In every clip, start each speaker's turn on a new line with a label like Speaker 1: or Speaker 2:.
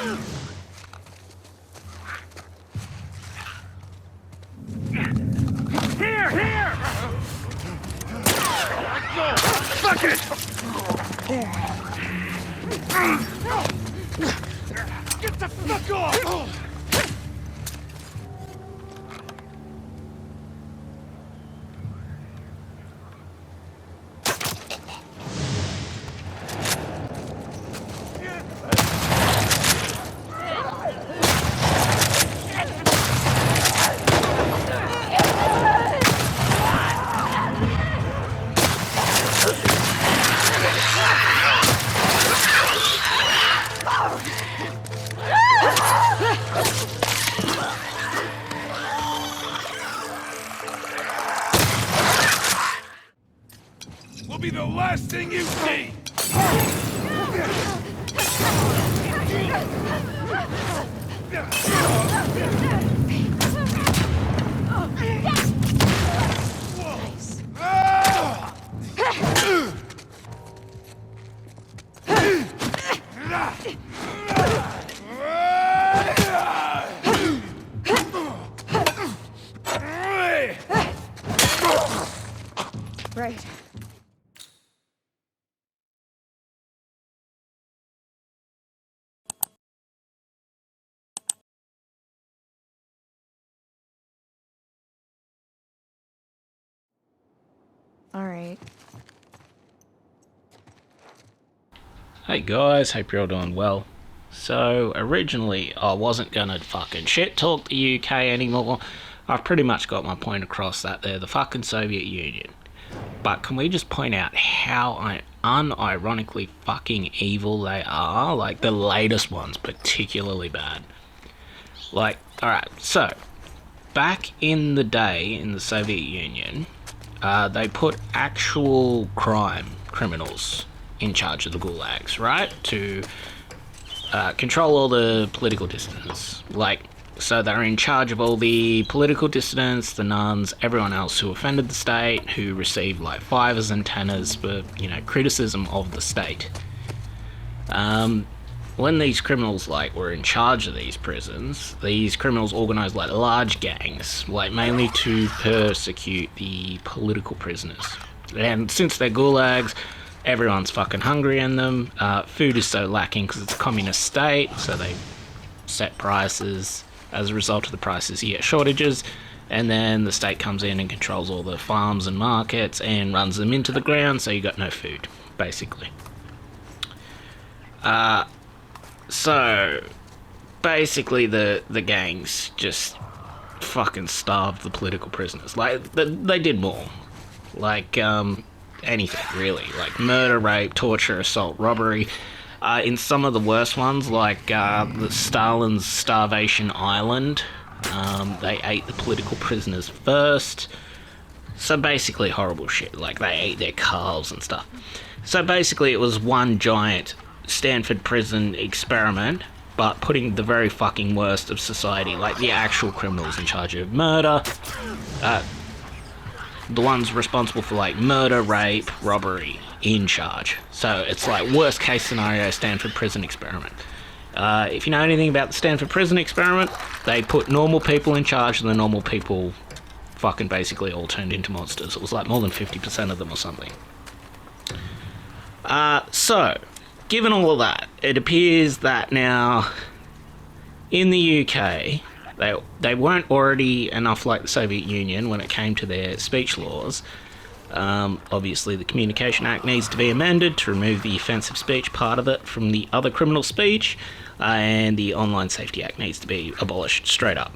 Speaker 1: Here! Let go! Fuck it!
Speaker 2: There.
Speaker 1: Get the fuck off! Will be the last thing you see!
Speaker 2: Right. Alright.
Speaker 3: Hey guys, hope you're all doing well. So, originally I wasn't gonna fucking shit talk the UK anymore. I've pretty much got my point across that they're the fucking Soviet Union. But can we just point out how unironically fucking evil they are? Like, the latest one's particularly bad. Like, alright, so, back in the day in the Soviet Union, they put actual criminals in charge of the gulags, right? To control all the political dissidents. Like, so they're in charge of all the political dissidents, the nuns, everyone else who offended the state, who received like 5s and 10s for, you know, criticism of the state. When these criminals like were in charge of these prisons, these criminals organised like large gangs, like mainly to persecute the political prisoners. And since they're gulags, everyone's fucking hungry in them. Food is so lacking because it's a communist state, so they set prices. As a result of the prices, you get shortages, and then the state comes in and controls all the farms and markets and runs them into the ground, so you got no food, basically. So basically the gangs just fucking starved the political prisoners. Like, they did more. Like, anything, really. Like, murder, rape, torture, assault, robbery. In some of the worst ones, like the Stalin's Starvation Island, they ate the political prisoners first. So basically horrible shit. Like, they ate their calves and stuff. So basically it was one giant Stanford prison experiment, but putting the very fucking worst of society, like the actual criminals in charge of murder, the ones responsible for like murder, rape, robbery, in charge. So it's like worst case scenario Stanford prison experiment. If you know anything about the Stanford prison experiment, they put normal people in charge and the normal people fucking basically all turned into monsters. It was like more than 50% of them or something. So, given all of that, it appears that now in the UK, they weren't already enough like the Soviet Union when it came to their speech laws. Obviously the Communication Act needs to be amended to remove the offensive speech part of it from the other criminal speech, and the Online Safety Act needs to be abolished straight up.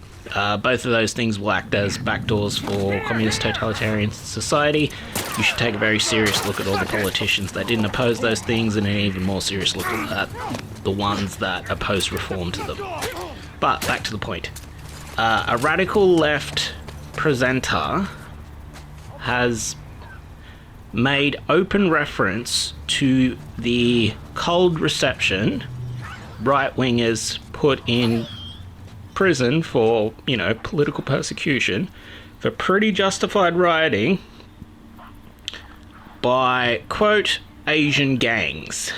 Speaker 3: Both of those things will act as backdoors for communist totalitarian society. You should take a very serious look at all the politicians that didn't oppose those things, and an even more serious look at the ones that opposed reform to them. But back to the point. A radical left presenter has made open reference to the cold reception right-wingers put in prison for, you know, political persecution for pretty justified rioting by, quote, Asian gangs.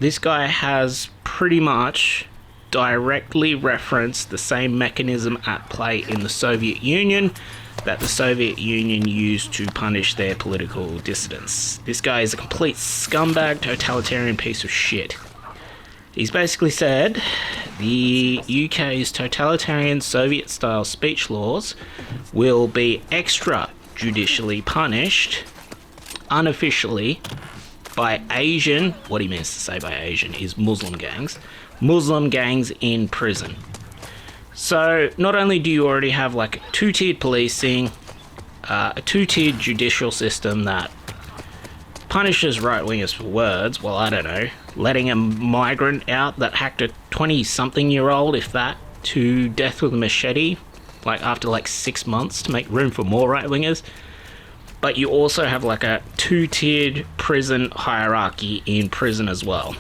Speaker 3: This guy has pretty much directly reference the same mechanism at play in the Soviet Union that the Soviet Union used to punish their political dissidents. This guy is a complete scumbag, totalitarian piece of shit. He's basically said the UK's totalitarian Soviet-style speech laws will be extrajudicially punished, unofficially, by Asian, what he means to say by Asian is Muslim gangs in prison. So not only do you already have like two-tiered policing, a two-tiered judicial system that punishes right-wingers for words, well, I don't know, letting a migrant out that hacked a 20-something-year-old, if that, to death with a machete, like after like 6 months to make room for more right-wingers. But you also have like a two-tiered prison hierarchy in prison as well.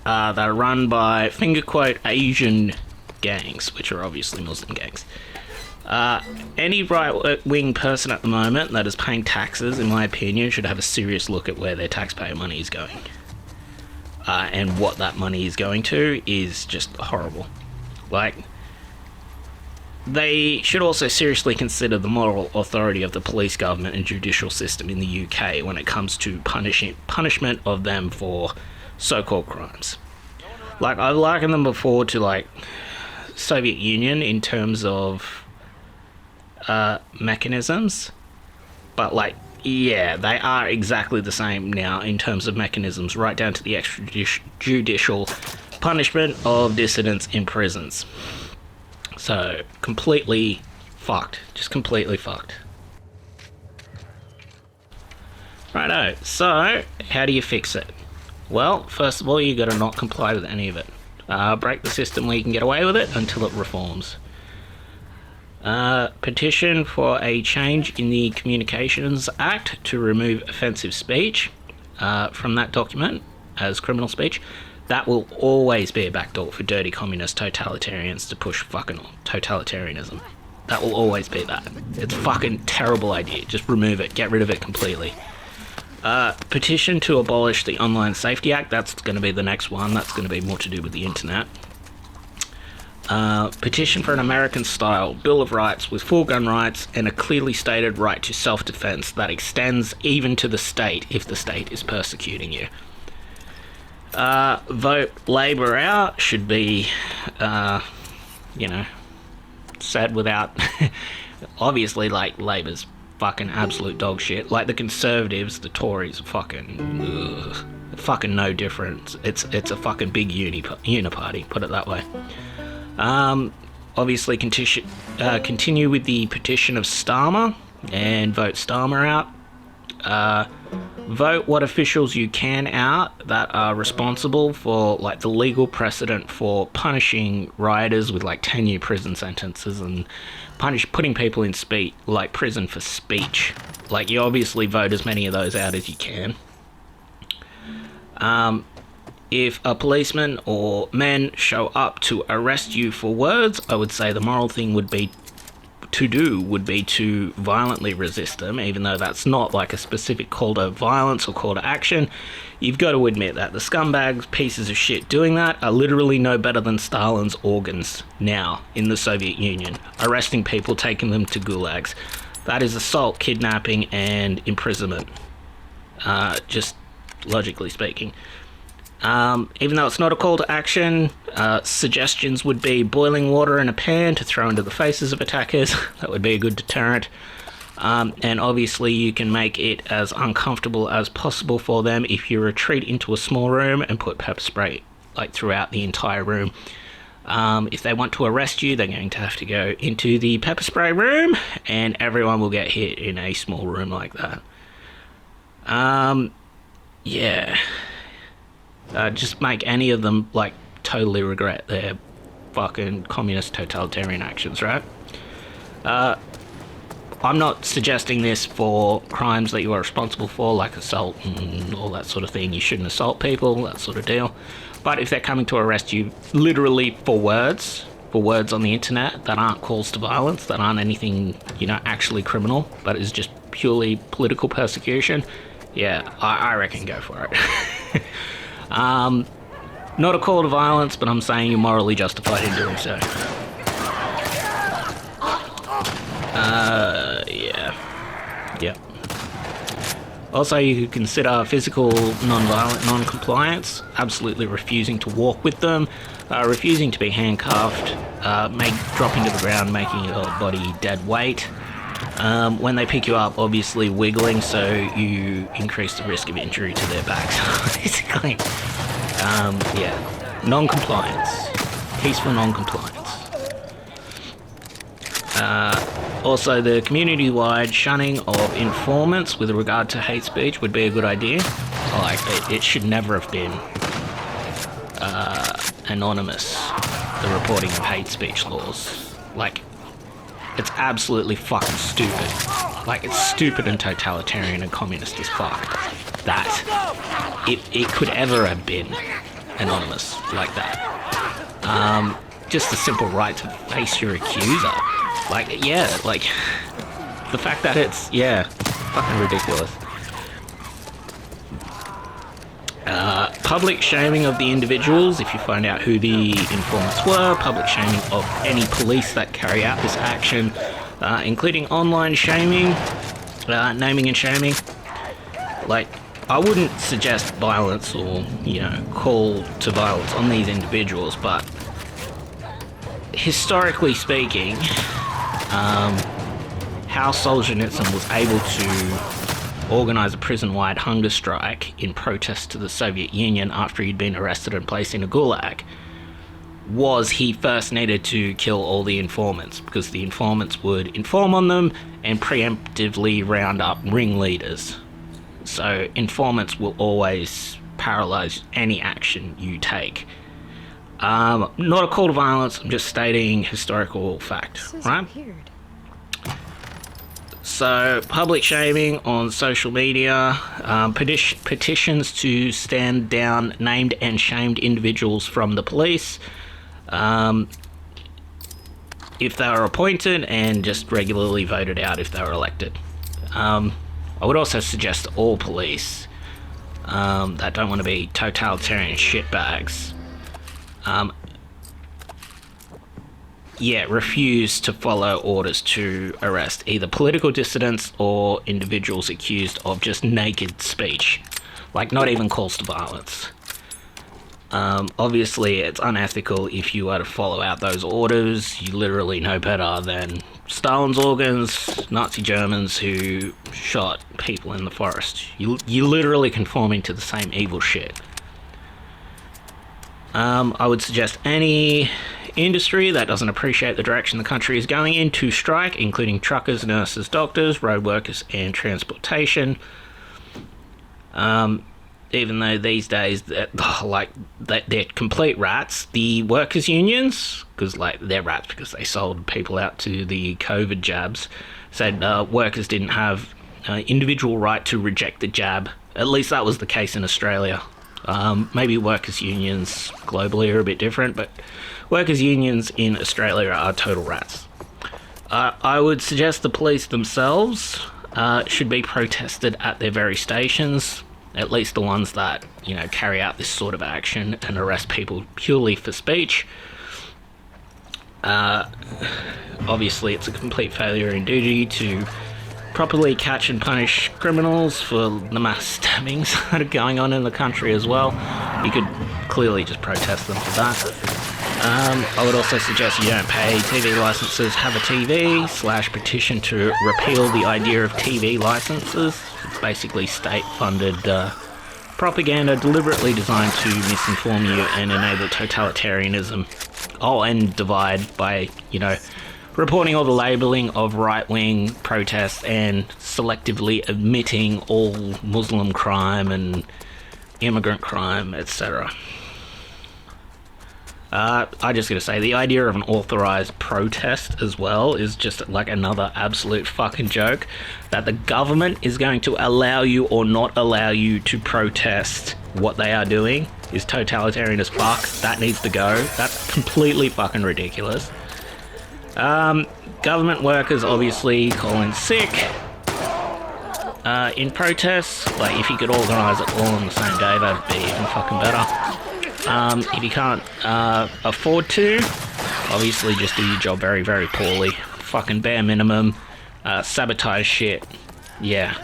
Speaker 3: That are run by, finger quote, Asian gangs, which are obviously Muslim gangs. Any right-wing person at the moment that is paying taxes, in my opinion, should have a serious look at where their taxpayer money is going. And what that money is going to is just horrible. Like, they should also seriously consider the moral authority of the police, government and judicial system in the UK when it comes to punishment of them for so-called crimes. Like, I've likened them before to, like, Soviet Union in terms of mechanisms, but, like, yeah, they are exactly the same now in terms of mechanisms, right down to the extrajudicial punishment of dissidents in prisons. So, completely fucked. Just completely fucked. Righto, so, how do you fix it? Well, first of all, you gotta not comply with any of it. Break the system where you can get away with it until it reforms. Petition for a change in the Communications Act to remove offensive speech from that document as criminal speech. That will always be a backdoor for dirty communist totalitarians to push fucking totalitarianism. That will always be that. It's a fucking terrible idea. Just remove it. Get rid of it completely. Petition to abolish the Online Safety Act. That's going to be the next one. That's going to be more to do with the internet. Petition for an American-style Bill of Rights with full gun rights and a clearly stated right to self-defense that extends even to the state if the state is persecuting you. Vote Labour out should be, said without... obviously, like, Labour's fucking absolute dog shit. Like, the Conservatives, the Tories, fucking no different. It's a fucking big uniparty, put it that way. Obviously continue with the petition of Starmer and vote Starmer out. Vote what officials you can out that are responsible for, like, the legal precedent for punishing rioters with, like, 10-year prison sentences and putting people in prison for speech. Like, you obviously vote as many of those out as you can. If a policeman or men show up to arrest you for words, I would say the moral thing would be to violently resist them, even though that's not like a specific call to violence or call to action. You've got to admit that the scumbags, pieces of shit doing that are literally no better than Stalin's organs now in the Soviet Union, arresting people, taking them to gulags. That is assault, kidnapping, and imprisonment, just logically speaking. Even though it's not a call to action, suggestions would be boiling water in a pan to throw into the faces of attackers. That would be a good deterrent. And obviously you can make it as uncomfortable as possible for them if you retreat into a small room and put pepper spray like throughout the entire room. If they want to arrest you, they're going to have to go into the pepper spray room and everyone will get hit in a small room like that. Yeah. Just make any of them, like, totally regret their fucking communist totalitarian actions, right? I'm not suggesting this for crimes that you are responsible for, like assault and all that sort of thing. You shouldn't assault people, that sort of deal. But if they're coming to arrest you literally for words on the internet that aren't calls to violence, that aren't anything, actually criminal, but is just purely political persecution, yeah, I reckon go for it. Not a call to violence, but I'm saying you're morally justified in doing so. Yeah. Yep. Also, you could consider physical non-violent non-compliance, absolutely refusing to walk with them, refusing to be handcuffed, dropping to the ground, making your body dead weight. When they pick you up, obviously wiggling, so you increase the risk of injury to their backs, basically. Yeah. Non-compliance. Peaceful non-compliance. Also, the community-wide shunning of informants with regard to hate speech would be a good idea. Like, it should never have been anonymous, the reporting of hate speech laws. Like, it's absolutely fucking stupid. Like, it's stupid and totalitarian and communist as fuck that it could ever have been anonymous like that. Just the simple right to face your accuser. Like, yeah, like, the fact that it's, yeah, fucking ridiculous. Public shaming of the individuals, if you find out who the informants were, public shaming of any police that carry out this action, including online shaming, naming and shaming. Like, I wouldn't suggest violence or, you know, call to violence on these individuals, but historically speaking, how Solzhenitsyn was able to organise a prison-wide hunger strike in protest to the Soviet Union after he'd been arrested and placed in a gulag was he first needed to kill all the informants, because the informants would inform on them and preemptively round up ringleaders. So informants will always paralyse any action you take. Not a call to violence, I'm just stating historical fact, right?
Speaker 2: Weird.
Speaker 3: So, public shaming on social media, petitions to stand down named and shamed individuals from the police, if they were appointed, and just regularly voted out if they were elected. I would also suggest all police that don't want to be totalitarian shitbags, refuse to follow orders to arrest either political dissidents or individuals accused of just naked speech. Like, not even calls to violence. Obviously, it's unethical if you are to follow out those orders. You literally know better than Stalin's organs, Nazi Germans who shot people in the forest. You're literally conforming to the same evil shit. I would suggest any industry that doesn't appreciate the direction the country is going in to strike, including truckers, nurses, doctors, road workers, and transportation. Even though these days they're complete rats, the workers' unions, because they're rats because they sold people out to the COVID jabs, said workers didn't have individual right to reject the jab. At least that was the case in Australia. Maybe workers' unions globally are a bit different, but workers' unions in Australia are total rats. I would suggest the police themselves should be protested at their very stations, at least the ones that, you know, carry out this sort of action and arrest people purely for speech. Obviously, it's a complete failure in duty to properly catch and punish criminals for the mass stabbings that are going on in the country as well. You could clearly just protest them for that. I would also suggest you don't pay TV licenses, have a TV, /petition to repeal the idea of TV licenses. It's basically state-funded propaganda deliberately designed to misinform you and enable totalitarianism. Oh, and divide by, you know, reporting all the labelling of right-wing protests and selectively admitting all Muslim crime and immigrant crime, etc. I just gotta say, the idea of an authorised protest as well is just like another absolute fucking joke. That the government is going to allow you or not allow you to protest what they are doing is totalitarian as fuck. That needs to go. That's completely fucking ridiculous. Government workers obviously call in sick in protests. Like, if you could organise it all on the same day, that'd be even fucking better. If you can't afford to, obviously just do your job very, very poorly. Fucking bare minimum. Sabotage shit. Yeah.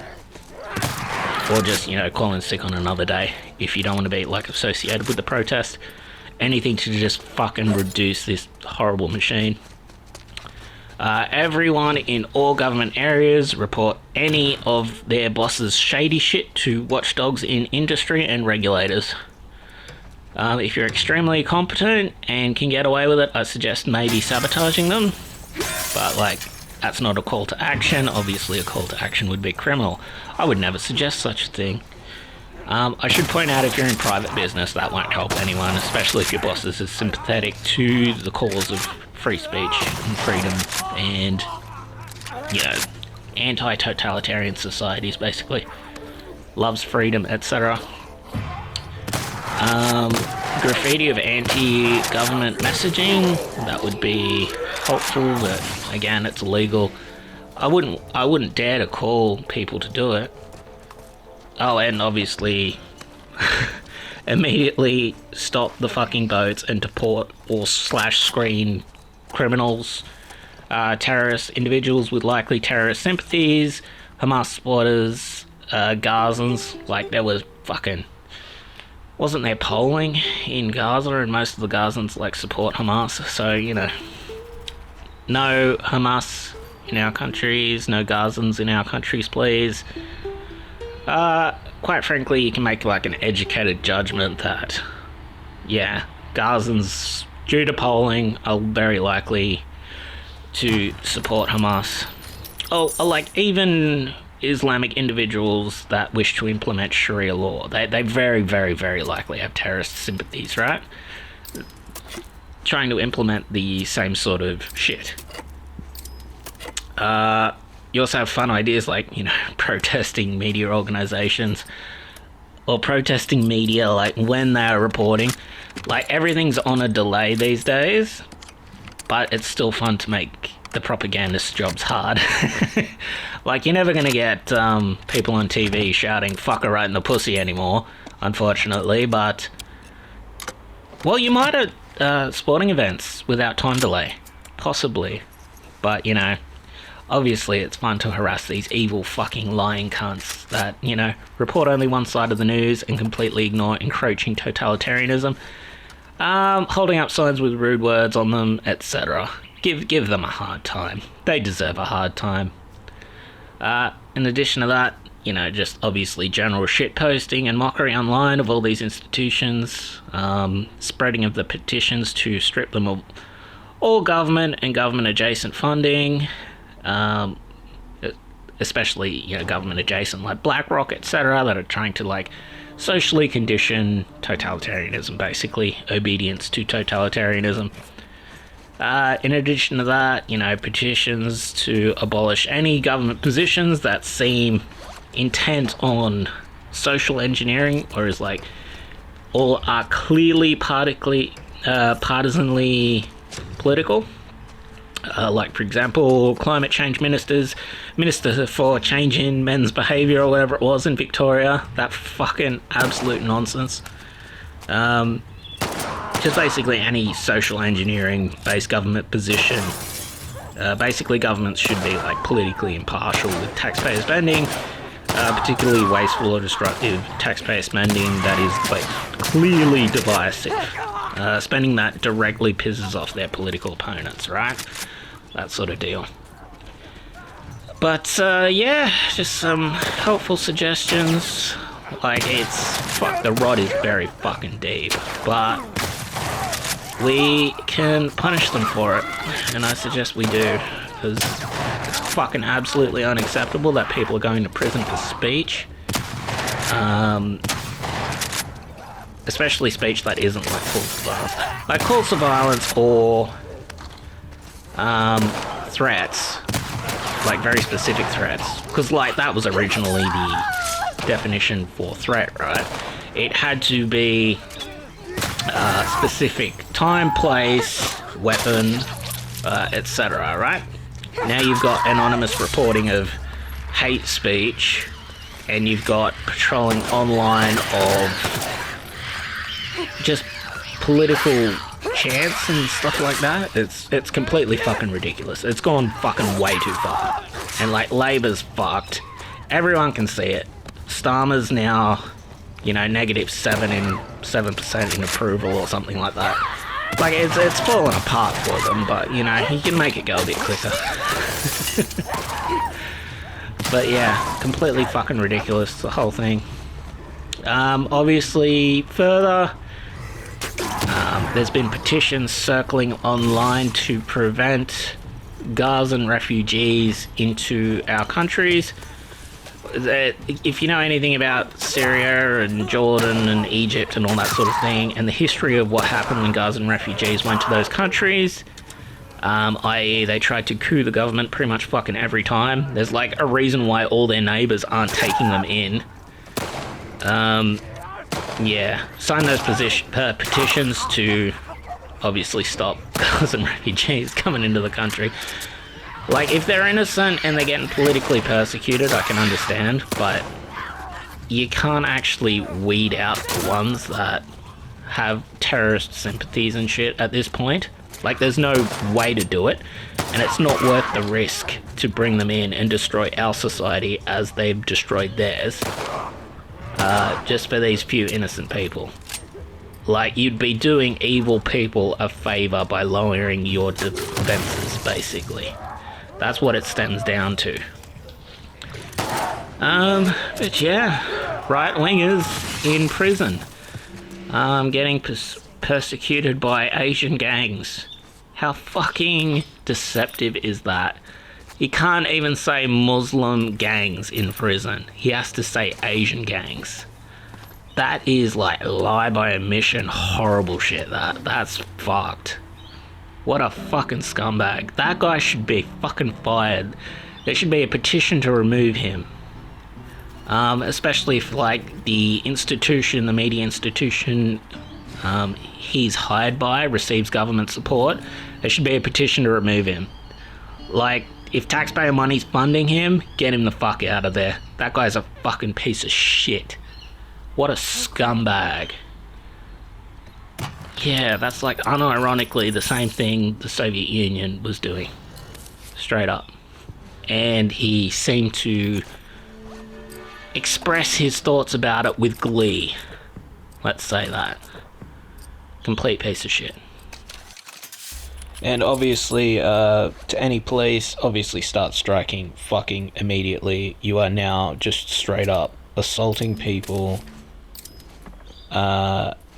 Speaker 3: Or just, you know, call in sick on another day if you don't want to be, like, associated with the protest. Anything to just fucking reduce this horrible machine. Everyone in all government areas report any of their bosses' shady shit to watchdogs in industry and regulators. If you're extremely competent and can get away with it, I suggest maybe sabotaging them. But, like, that's not a call to action. Obviously, a call to action would be criminal. I would never suggest such a thing. I should point out, if you're in private business, that won't help anyone, especially if your boss is sympathetic to the cause of free speech and freedom and, you know, anti-totalitarian societies, basically. Loves freedom, etc. Graffiti of anti-government messaging, that would be helpful, but again, it's illegal. I wouldn't dare to call people to do it. Oh, and obviously immediately stop the fucking boats and deport or /screen criminals, terrorists, individuals with likely terrorist sympathies, Hamas supporters, Gazans. Like, there was fucking... Wasn't there polling in Gaza, and most of the Gazans, like, support Hamas, so, you know, no Hamas in our countries, no Gazans in our countries, please. Quite frankly, you can make, like, an educated judgment that, yeah, Gazans, due to polling, are very likely to support Hamas. Oh, like, even Islamic individuals that wish to implement Sharia law, they very, very, very likely have terrorist sympathies, right? Trying to implement the same sort of shit. You also have fun ideas like, you know, protesting media organizations or protesting media, like, when they're reporting. Like, everything's on a delay these days, but it's still fun to make the propagandist's jobs hard. Like, you're never gonna get people on TV shouting "fuck her right in the pussy" anymore, unfortunately, but, well, you might at sporting events without time delay, possibly, but, you know, obviously it's fun to harass these evil fucking lying cunts that, you know, report only one side of the news and completely ignore encroaching totalitarianism, holding up signs with rude words on them, etc. Give them a hard time. They deserve a hard time. In addition to that, you know, just obviously general shit posting and mockery online of all these institutions, spreading of the petitions to strip them of all government and government adjacent funding, especially, you know, government adjacent like BlackRock, etc., that are trying to, like, socially condition totalitarianism, basically obedience to totalitarianism. In addition to that, you know, petitions to abolish any government positions that seem intent on social engineering, or is, like, or are clearly partisanly political. Like, for example, climate change Minister for Change in Men's Behaviour, or whatever it was in Victoria. That fucking absolute nonsense. Just basically any social engineering based government position. Basically, governments should be, like, politically impartial with taxpayer spending, particularly wasteful or destructive taxpayer spending that is, like, clearly divisive. Spending that directly pisses off their political opponents, right? That sort of deal. But, yeah, just some helpful suggestions. Like, the rod is very fucking deep, but we can punish them for it, and I suggest we do, because it's fucking absolutely unacceptable that people are going to prison for speech. Especially speech that isn't, like, calls to violence. Like, calls to violence or threats, like, very specific threats, because, like, that was originally the definition for threat, right? It had to be specific time, place, weapon, etc., right? Now you've got anonymous reporting of hate speech, and you've got patrolling online of just political chants and stuff like that, it's completely fucking ridiculous. It's gone fucking way too far. And like, Labor's fucked. Everyone can see it. Starmer's now, you know, -7% in approval or something like that. Like, it's fallen apart for them, but, you know, he can make it go a bit quicker. But yeah, completely fucking ridiculous, the whole thing. Obviously, further, there's been petitions circling online to prevent Gazan refugees into our countries. If you know anything about Syria and Jordan and Egypt and all that sort of thing, and the history of what happened when Gazan refugees went to those countries, i.e. they tried to coup the government pretty much fucking every time. There's like a reason why all their neighbours aren't taking them in. Yeah, sign those petitions to obviously stop Gazan refugees coming into the country. Like, if they're innocent and they're getting politically persecuted, I can understand, but you can't actually weed out the ones that have terrorist sympathies and shit at this point. Like, there's no way to do it, and it's not worth the risk to bring them in and destroy our society as they've destroyed theirs, just for these few innocent people. Like, you'd be doing evil people a favour by lowering your defences, basically. That's what it stems down to. But yeah, right-wingers in prison. Getting persecuted by Asian gangs. How fucking deceptive is that? He can't even say Muslim gangs in prison. He has to say Asian gangs. That is like lie by omission, horrible shit. That's fucked. What a fucking scumbag. That guy should be fucking fired. There should be a petition to remove him. Especially if, like, the institution, the media institution he's hired by receives government support. There should be a petition to remove him. Like, if taxpayer money's funding him, get him the fuck out of there. That guy's a fucking piece of shit. What a scumbag. Yeah, that's like unironically the same thing the Soviet Union was doing. Straight up. And he seemed to express his thoughts about it with glee. Let's say that. Complete piece of shit. And obviously, to any police, obviously start striking fucking immediately. You are now just straight up assaulting people,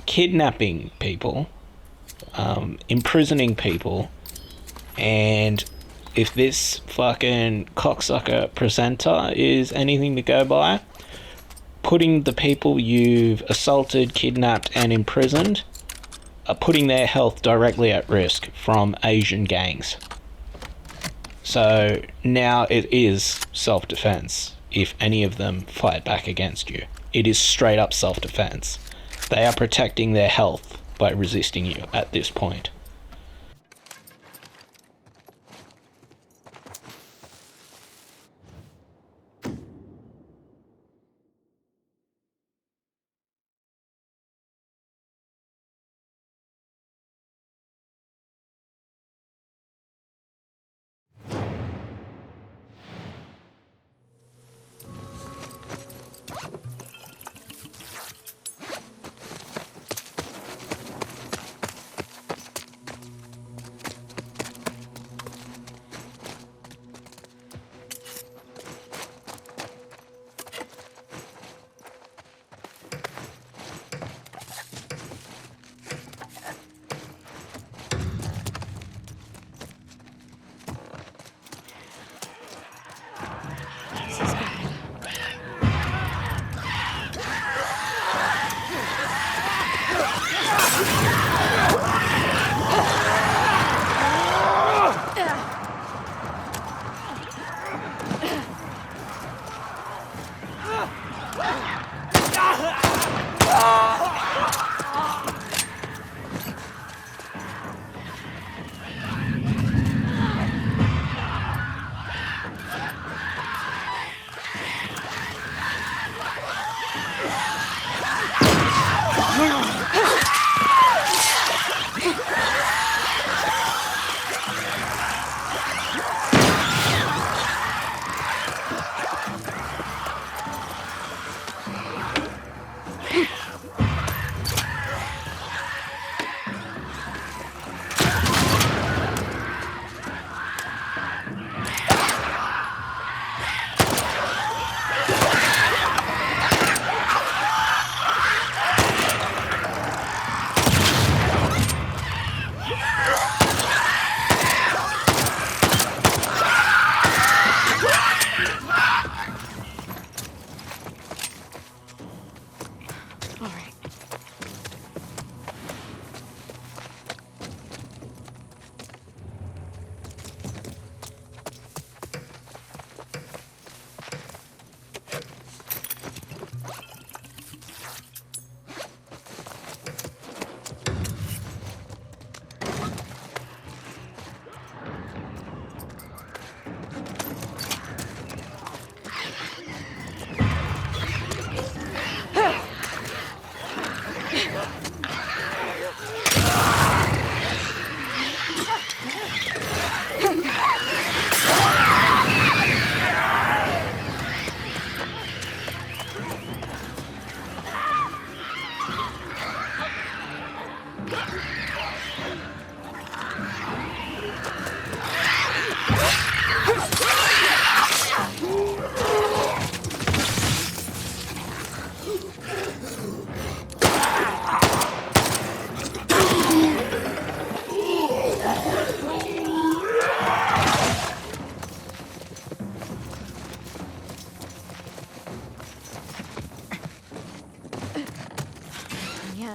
Speaker 3: kidnapping people, imprisoning people, and if this fucking cocksucker presenter is anything to go by, putting the people you've assaulted, kidnapped, and imprisoned, putting their health directly at risk from Asian gangs. So now it is self-defense if any of them fight back against you. It is straight up self-defense. They are protecting their health by resisting you at this point.
Speaker 2: Yeah.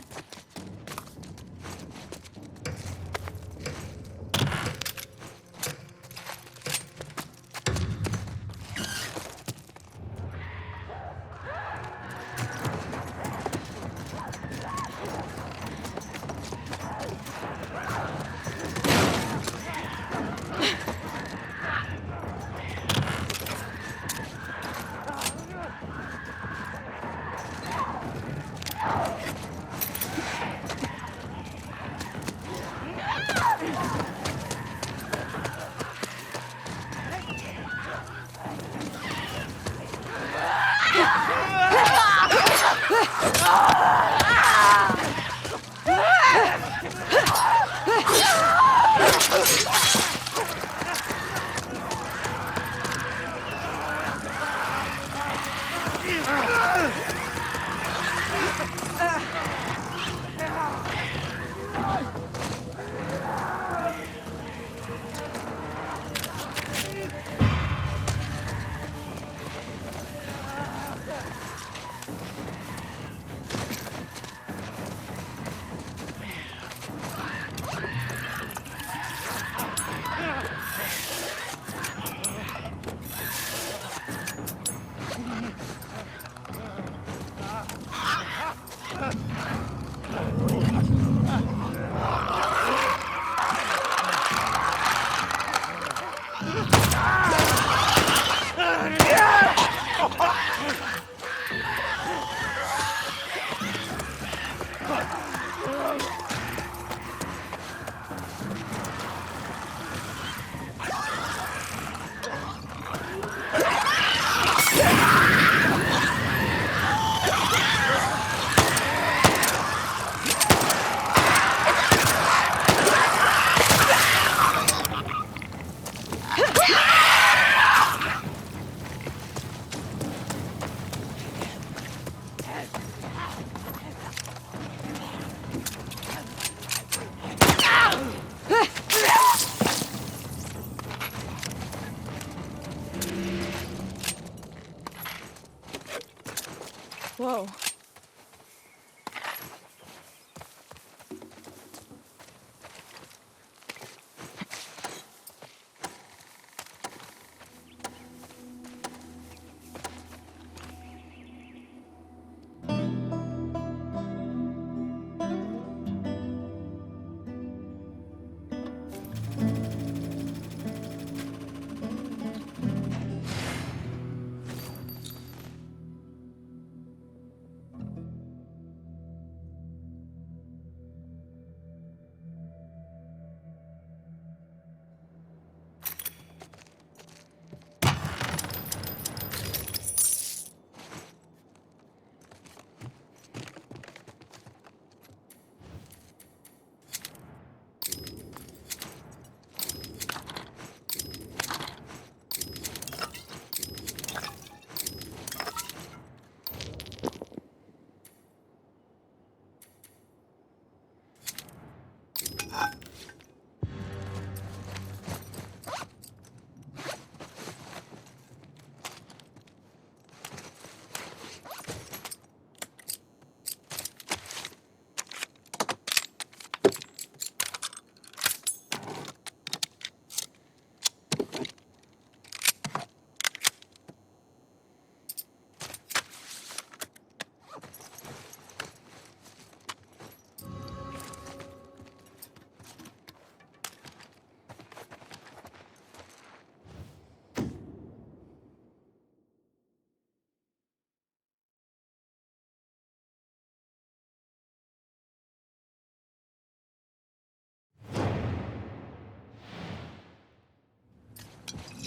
Speaker 2: Whoa.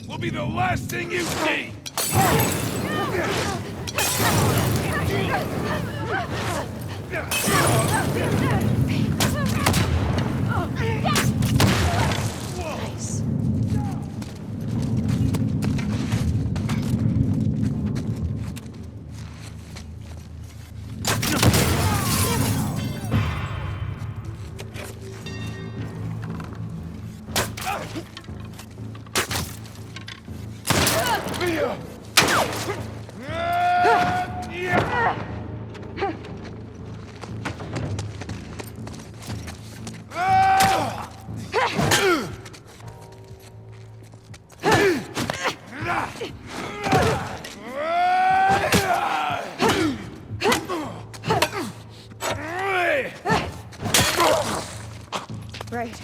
Speaker 1: Will be the last thing you see!
Speaker 2: Right.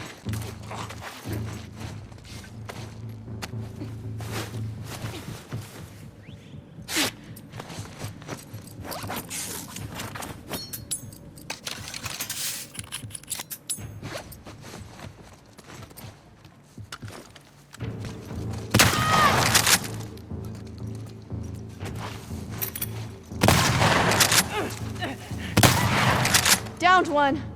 Speaker 2: Downed one.